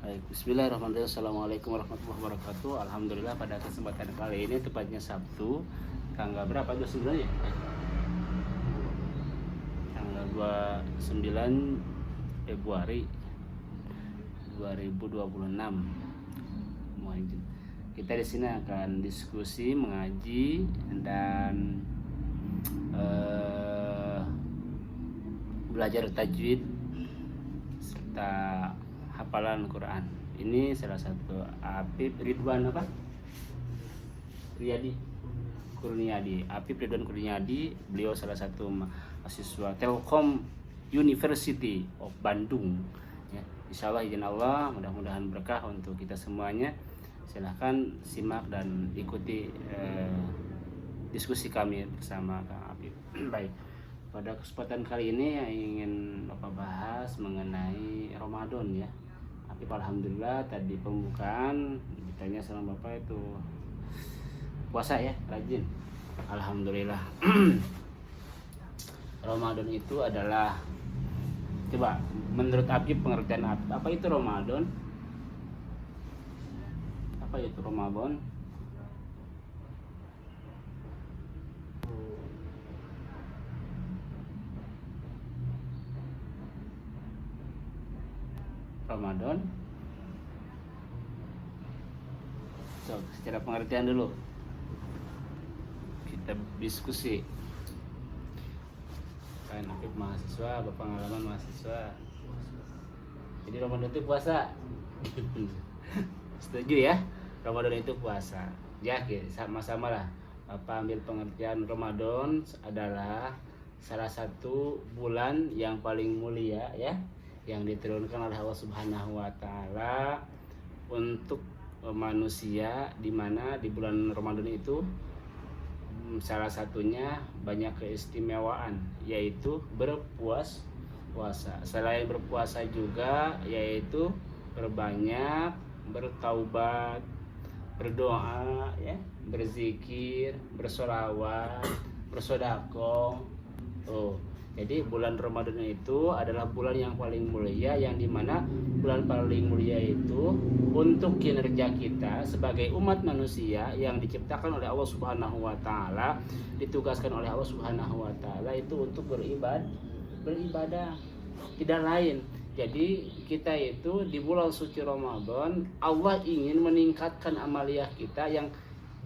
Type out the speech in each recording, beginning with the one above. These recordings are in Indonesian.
Baik, bismillahirrahmanirrahim. Assalamualaikum warahmatullahi wabarakatuh. Alhamdulillah pada kesempatan kali ini tepatnya Sabtu tanggal berapa? 29 ya? Tanggal 29 Februari 2026. Kita di sini akan diskusi, mengaji dan belajar tajwid serta hafalan Quran. Ini salah satu Apip Ridwan Kurniadi. Apip Ridwan Kurniadi, beliau salah satu mahasiswa Telkom University of Bandung. Ya, insya Allah izin Allah, mudah-mudahan berkah untuk kita semuanya. Silahkan simak dan ikuti diskusi kami bersama Kang Apip. Baik. Pada kesempatan kali ini yang ingin Bapak bahas mengenai Ramadan ya. Tapi alhamdulillah tadi pembukaan ditanya sama Bapak itu puasa ya, rajin. Alhamdulillah. Ramadan itu adalah, coba menurut Apip, pengertian apa itu Ramadan? Apa itu Ramadan? Ramadan. So, secara pengertian dulu kita diskusi. Kan Apip mahasiswa, berpengalaman mahasiswa. Jadi Ramadan itu puasa. Setuju ya? Ramadan itu puasa. Ya, sama-sama lah. Apa ambil pengertian Ramadan adalah salah satu bulan yang paling mulia ya, yang diturunkan oleh Allah Subhanahu wa taala untuk manusia, di mana di bulan Ramadan itu salah satunya banyak keistimewaan, yaitu berpuasa. Selain berpuasa juga yaitu berbanyak bertaubat, berdoa ya, berzikir, bersolawat, bersedekah. Jadi bulan Ramadan itu adalah bulan yang paling mulia, yang dimana bulan paling mulia itu untuk kinerja kita sebagai umat manusia yang diciptakan oleh Allah Subhanahu wa taala, ditugaskan oleh Allah Subhanahu wa taala itu untuk beribadah, tidak lain. Jadi kita itu di bulan suci Ramadan, Allah ingin meningkatkan amaliyah kita, yang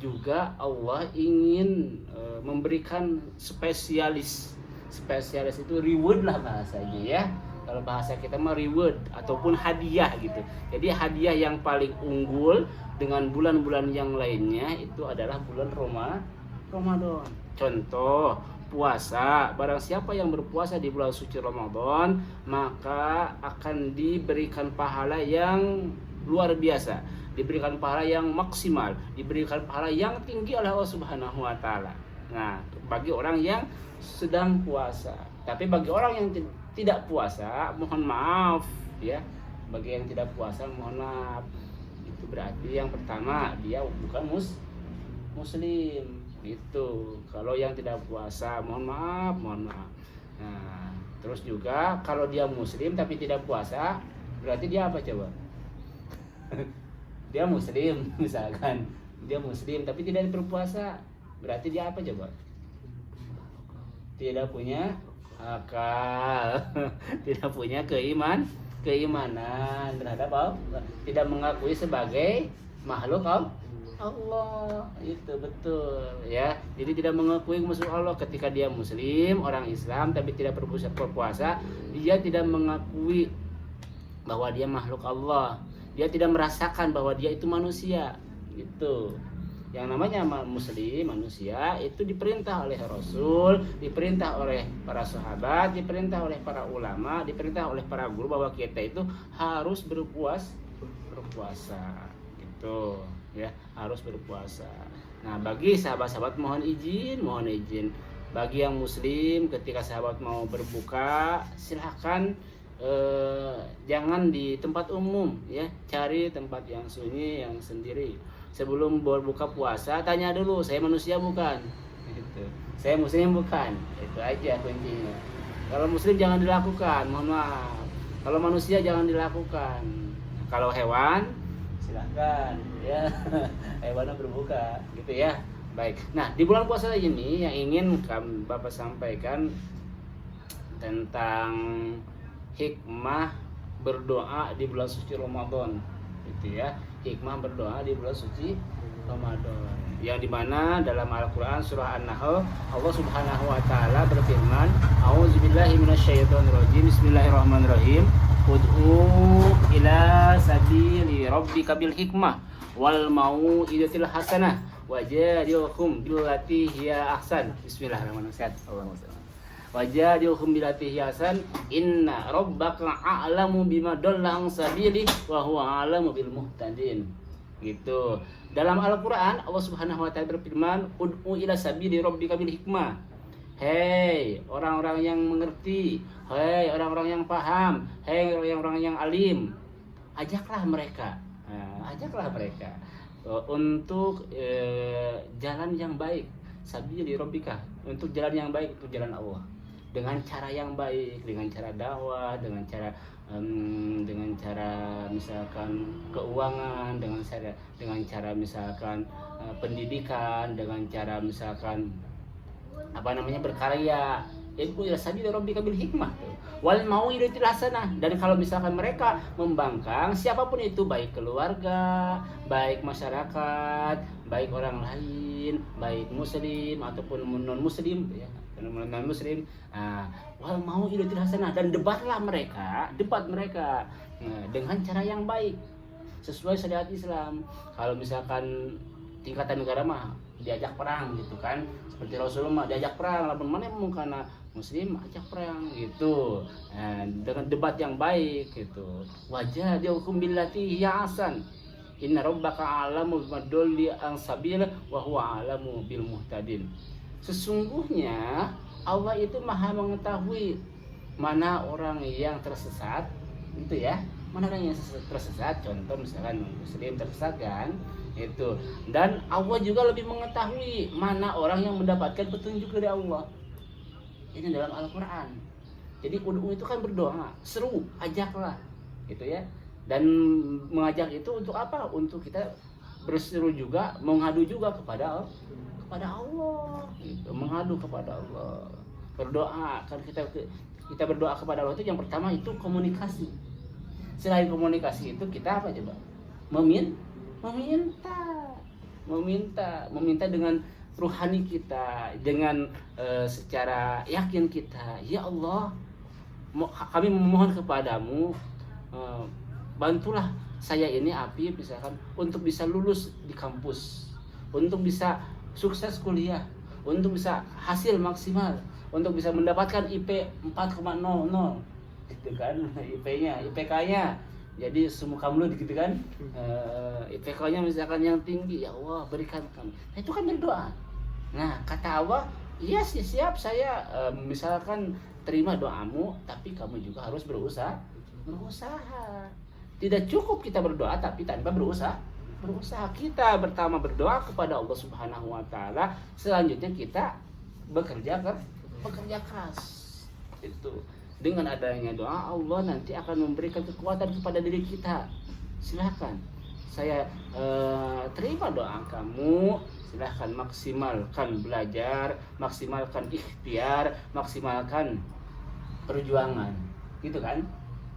juga Allah ingin memberikan spesialis itu reward lah bahasanya ya. Kalau bahasa kita mah reward ataupun hadiah gitu. Jadi hadiah yang paling unggul dengan bulan-bulan yang lainnya itu adalah bulan Ramadan. Contoh puasa, barang siapa yang berpuasa di bulan suci Ramadan maka akan diberikan pahala yang luar biasa, diberikan pahala yang maksimal, diberikan pahala yang tinggi oleh Allah Subhanahu wa taala. Nah, bagi orang yang sedang puasa. Tapi bagi orang yang tidak puasa, mohon maaf ya. Bagi yang tidak puasa, mohon maaf. Itu berarti yang pertama dia bukan muslim. Itu. Kalau yang tidak puasa, mohon maaf. Nah, terus juga kalau dia muslim tapi tidak puasa, berarti dia apa coba? Dia muslim misalkan. Dia muslim tapi tidak berpuasa, berarti dia apa coba? Tidak punya akal, tidak punya keimanan terhadap Allah, tidak mengakui sebagai makhluk Allah. Itu betul ya. Jadi tidak mengakui makhluk Allah. Ketika dia muslim, orang Islam tapi tidak berpuasa, dia tidak mengakui bahwa dia makhluk Allah. Dia tidak merasakan bahwa dia itu manusia. Gitu. Yang namanya muslim, manusia, itu diperintah oleh Rasul, diperintah oleh para sahabat, diperintah oleh para ulama, diperintah oleh para guru bahwa kita itu harus berpuasa. Gitu ya, harus berpuasa. Nah, bagi sahabat-sahabat mohon izin. Bagi yang muslim, ketika sahabat mau berbuka, silahkan jangan di tempat umum ya, cari tempat yang sunyi, yang sendiri. Sebelum berbuka puasa, tanya dulu, saya manusia bukan? Gitu. Saya muslim bukan? Itu aja kuncinya. Kalau muslim jangan dilakukan, mohon maaf. Kalau manusia jangan dilakukan. Kalau hewan silahkan ya hewannya berbuka gitu ya. Baik. Nah, di bulan puasa ini yang ingin Bapak sampaikan tentang hikmah berdoa di bulan suci Ramadan gitu ya. Hikmah berdoa di bulan suci Ramadan. Yang dimana dalam Al-Quran surah An-Nahl Allah Subhanahu wa taala berfirman, A'udzubillahi minasyaitonirrajim. Bismillahirrahmanirrahim. Ud'u ila sabili rabbika bil hikmah wal mau'izatil hasanah wajadilhum billati hiya ahsan. Bismillahirrahmanirrahim. Allahumma shalli. Wajadilhum billati hiya ahsan. Inna rabbaka a'lamu bima dalla an sabili wa huwa a'lamu bil muhtadin. Gitu. Dalam Al-Qur'an Allah Subhanahu wa taala berfirman, "Ud'u ila sabili rabbika bil hikmah." Hei orang-orang yang mengerti, hei orang-orang yang paham, hei orang-orang yang alim, ajaklah mereka. Ajaklah mereka untuk jalan yang baik, sabili rabbika, untuk jalan yang baik, untuk jalan Allah, dengan cara yang baik, dengan cara dakwah, dengan cara misalkan keuangan, dengan cara misalkan pendidikan, dengan cara misalkan berkarya. Itu ya sabili rabbika bil hikmah wal mau'izatil hasanah. Dan kalau misalkan mereka membangkang siapapun itu, baik keluarga, baik masyarakat, baik orang lain, baik muslim ataupun non muslim ya, non muslim, wal mau'izatil hasanah, dan debat mereka dengan cara yang baik sesuai syariat Islam. Kalau misalkan tingkatan negara mah diajak perang gitu kan, seperti Rasulullah diajak perang, lamun mana mau karena muslim ajak perang gitu, dengan debat yang baik gitu. Wajadilhum billati hiya ahsan. Inna rabbaka a'lamu bimadulli an sabil wa huwa a'lamu bil muhtadin. Sesungguhnya Allah itu maha mengetahui mana orang yang tersesat gitu ya, mana orang yang tersesat. Contoh misalkan muslim tersesat kan itu, dan Allah juga lebih mengetahui mana orang yang mendapatkan petunjuk dari Allah. Ini dalam Al-Quran. Jadi ud'u itu kan berdoa, seru, ajaklah gitu ya. Dan mengajak itu untuk apa? Untuk kita berseru juga, mengadu juga kepada Allah gitu. Mengadu kepada Allah, berdoa. Kan kita berdoa kepada Allah itu yang pertama itu komunikasi. Selain komunikasi itu kita apa coba? Meminta dengan ruhani kita, dengan secara yakin kita, ya Allah, kami memohon kepadamu, bantulah saya ini Api misalkan untuk bisa lulus di kampus, untuk bisa sukses kuliah, untuk bisa hasil maksimal, untuk bisa mendapatkan IP 4,00 gitu kan, IPK-nya jadi semuka mulut gitu kan, IPK-nya misalkan yang tinggi, ya Allah berikan kami. Nah, itu kan berdoa. Nah, kata Allah, iya sih siap saya misalkan terima doamu, tapi kamu juga harus berusaha. Tidak cukup kita berdoa tapi tanpa berusaha. Kita pertama berdoa kepada Allah Subhanahu wa taala, selanjutnya kita bekerja keras. Itu. Dengan adanya doa, Allah nanti akan memberikan kekuatan kepada diri kita. Silakan, saya terima doa kamu. Silahkan maksimalkan belajar, maksimalkan ikhtiar, maksimalkan perjuangan, gitu kan?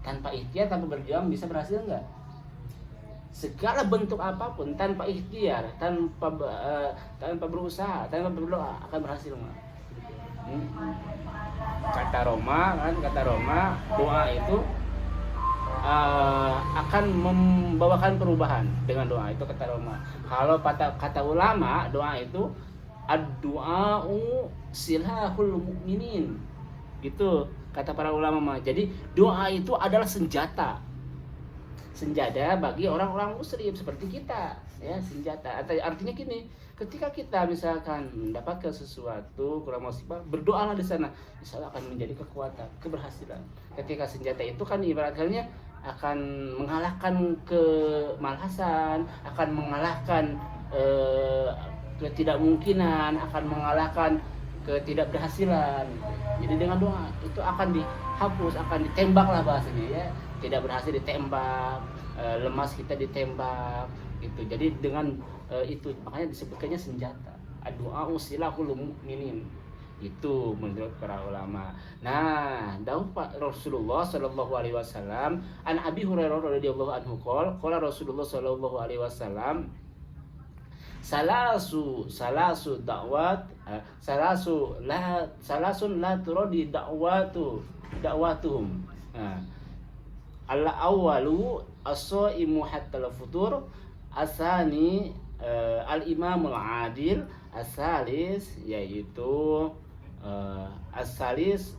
Tanpa ikhtiar, tanpa berjuang bisa berhasil enggak? Segala bentuk apapun tanpa ikhtiar, tanpa berusaha, tanpa berdoa akan berhasil enggak? Kata Roma, doa itu akan membawakan perubahan dengan doa, itu kata Roma. Kalau kata ulama, doa itu ad-du'a'u silahul mu'minin. Gitu kata para ulama. Jadi doa itu adalah senjata bagi orang-orang muslim seperti kita ya, senjata. Artinya gini, ketika kita misalkan mendapatkan sesuatu kurang musibah, berdoalah di sana, insyaallah akan menjadi kekuatan, keberhasilan. Ketika senjata itu kan ibaratnya akan mengalahkan kemalasan, akan mengalahkan ketidakmungkinan, akan mengalahkan ketidakberhasilan. Jadi dengan doa itu akan dihapus, akan ditembak lah bahasanya ya. Tidak berhasil ditembak, lemas kita ditembak gitu. Jadi dengan itu makanya disebutkannya senjata. Doa usilahul mukminin. Itu menurut para ulama. Nah, dawuh Pak Rasulullah sallallahu alaihi wasallam, an Abi Hurairah radhiyallahu anhu qala Rasulullah sallallahu alaihi wasallam, salasu dakwat salasun la turadi dakwatuhum. Al awwalu as-shaimu hatta al-futur, asani al-imamul adil, asalis yaitu asalis.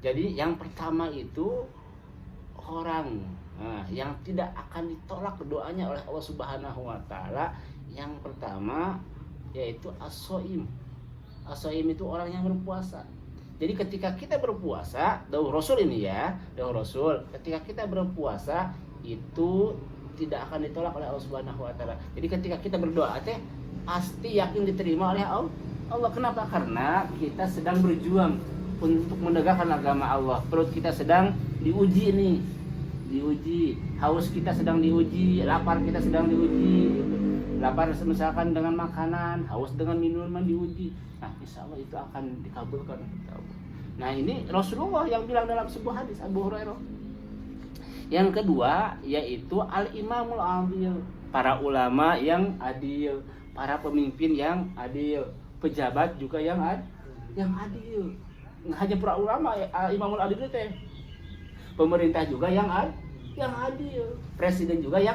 Jadi yang pertama itu orang yang tidak akan ditolak doanya oleh Allah Subhanahu wa taala. Yang pertama yaitu as-shaim. As-shaim itu orang yang berpuasa. Jadi ketika kita berpuasa, dawuh Rasul ini ya, dawuh Rasul, ketika kita berpuasa itu tidak akan ditolak oleh Allah Subhanahu wa taala. Jadi ketika kita berdoa teh pasti yakin diterima oleh Allah. Kenapa? Karena kita sedang berjuang untuk menegakkan agama Allah. Perut kita sedang diuji nih. Diuji, haus kita sedang diuji, lapar kita sedang diuji. Lapar misalkan dengan makanan, haus dengan minuman diuji. Nah, insya Allah itu akan dikabulkan. Nah, ini Rasulullah yang bilang dalam sebuah hadis Abu Hurairah. Yang kedua yaitu al-imamul adil, para ulama yang adil, para pemimpin yang adil, pejabat juga yang adil. Nggak hanya para ulama, imamul adil itu pemerintah juga yang adil, presiden juga yang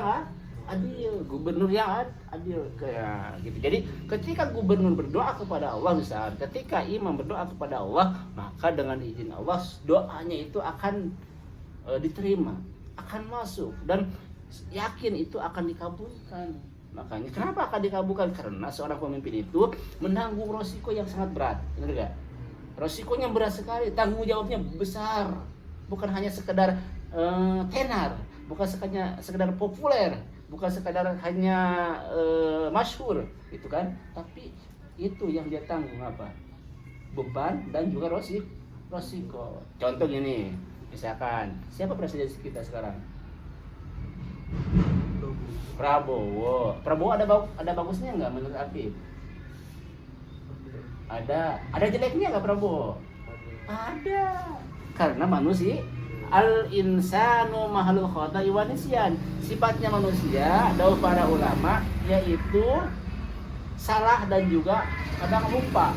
adil, gubernur yang adil, kayak gitu. Jadi ketika gubernur berdoa kepada Allah, misalnya ketika imam berdoa kepada Allah, maka dengan izin Allah doanya itu akan diterima, akan masuk, dan yakin itu akan dikabulkan. Makanya kenapa akan dikabulkan? Karena seorang pemimpin itu menanggung resiko yang sangat berat, benar gak? Resikonya berat sekali, tanggung jawabnya besar, bukan hanya sekedar tenar, bukan sekedar populer, bukan sekedar hanya masyhur, gitu kan? Tapi itu yang dia tanggung apa? Beban dan juga resiko. Contoh gini, misalkan siapa presiden kita sekarang? Prabowo ada bagusnya nggak menurut Akif? Ada jeleknya nggak Prabowo? Ada. Karena manusia al-insanu makhluk khata'i wa nisyan. Sifatnya manusia, dawuh para ulama, yaitu salah dan juga kadang lupa.